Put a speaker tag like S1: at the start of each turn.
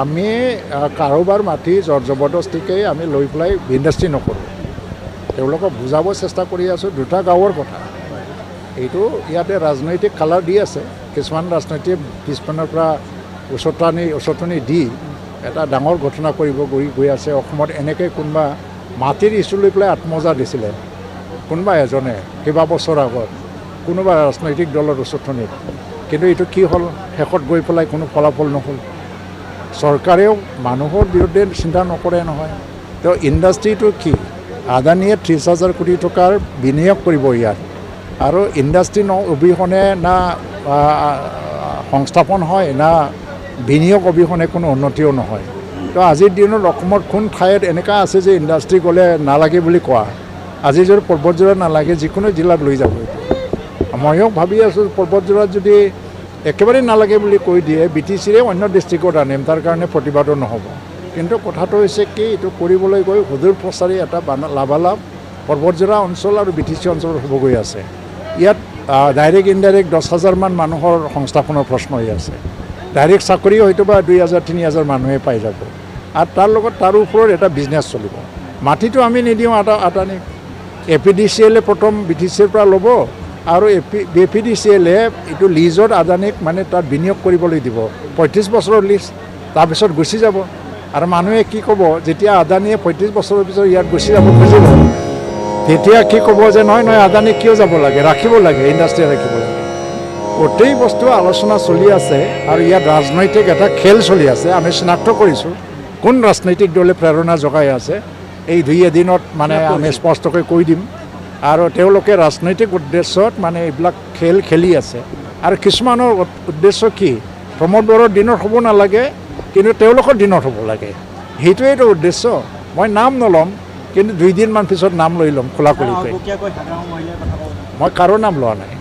S1: আমি কাৰোবাৰ মাটি জবৰদস্তিকৈ আমি লৈ পেলাই ইণ্ডাষ্ট্ৰী নকৰোঁ। তেওঁলোকক বুজাব চেষ্টা কৰি আছোঁ। দুটা গাঁৱৰ কথা, এইটো ইয়াতে ৰাজনৈতিক কালাৰ দি আছে। কিছুমান ৰাজনৈতিক পিছপিনৰ পৰা উচতনি দি এটা ডাঙৰ ঘটনা কৰিব গৈ আছে। অসমত এনেকৈ কোনোবা মাটিৰ ইছ্যু লৈ পেলাই আত্মজা দিছিলে কোনোবা এজনে কেইবা বছৰ আগত কোনোবা ৰাজনৈতিক দলৰ উচতনিত, কিন্তু এইটো কি হ'ল, শেষত গৈ পেলাই কোনো ফলাফল নহ'ল। চৰকাৰেও মানুহৰ বিৰুদ্ধে চিন্তা নকৰে নহয়। তো ইণ্ডাষ্ট্ৰিটো কি, আদানীয়ে 30,000 কোটি টকাৰ বিনিয়োগ কৰিব ইয়াত, আৰু ইণ্ডাষ্ট্ৰি অবিহনে না সংস্থাপন হয় না বিনিয়োগ অবিহনে কোনো উন্নতিও নহয়। তো আজিৰ দিনত অসমৰ কোন ঠাইত এনেকুৱা আছে যে ইণ্ডাষ্ট্ৰি গ'লে নালাগে বুলি কোৱা? আজি যদি পৰ্বতজোৰা নালাগে যিকোনো জিলাত লৈ যাব। ময়ো ভাবি আছোঁ পৰ্বতজোৰাত যদি একেবাৰে নালাগে বুলি কৈ দিয়ে, BTCৰে অন্য ডিষ্ট্ৰিক্টত আনিম, তাৰ কাৰণে প্ৰতিবাদো নহ'ব। কিন্তু কথাটো হৈছে কি, এইটো কৰিবলৈ গৈ সুদূৰ প্ৰচাৰী এটা লাভালাভ পৰ্বতজোৰা অঞ্চল আৰু BTC অঞ্চলত হ'ব গৈ আছে। ইয়াত ডাইৰেক্ট ইনডাইৰেক্ট 10,000 মান মানুহৰ সংস্থাপনৰ প্ৰশ্ন হৈ আছে। ডাইৰেক্ট চাকৰি হয়তো বা 2,000 3,000 মানুহে পাই যাব, আৰু তাৰ লগত তাৰ ওপৰত এটা বিজনেছ চলিব। মাটিটো আমি নিদিওঁ আদানীক। APDCLে প্ৰথম BTCৰ পৰা ল'ব, আৰু APDCLে এইটো লিজত আদানীক মানে তাত বিনিয়োগ কৰিবলৈ দিব। 35 বছৰৰ লিজ, তাৰপিছত গুচি যাব। আৰু মানুহে কি ক'ব, যেতিয়া আদানীয়ে 35 বছৰৰ পিছত ইয়াত গুচি যাব খুজিব, তেতিয়া কি ক'ব যে নহয় আদানী কিয় যাব লাগে, ৰাখিব লাগে, ইণ্ডাষ্ট্ৰি ৰাখিব লাগে। গোটেই বস্তু আলোচনা চলি আছে, আৰু ইয়াত ৰাজনৈতিক এটা খেল চলি আছে। আমি চিনাক্ত কৰিছোঁ কোন ৰাজনৈতিক দলে প্ৰেৰণা জগাই আছে। এই 2 এদিনত মানে আমি স্পষ্টকৈ কৈ দিম। আৰু তেওঁলোকে ৰাজনৈতিক উদ্দেশ্যত মানে এইবিলাক খেল খেলি আছে। আৰু কিছুমানৰ উদ্দেশ্য কি, প্ৰমোদ বড়োৰ দিনত হ'ব নালাগে, কিন্তু তেওঁলোকৰ দিনত হ'ব লাগে, সেইটোৱেইটো উদ্দেশ্য। মই নাম নল'ম, কিন্তু 2 দিনমান পিছত নাম লৈ ল'ম খোলাখুলিকৈ। মই কাৰো নাম লোৱা নাই।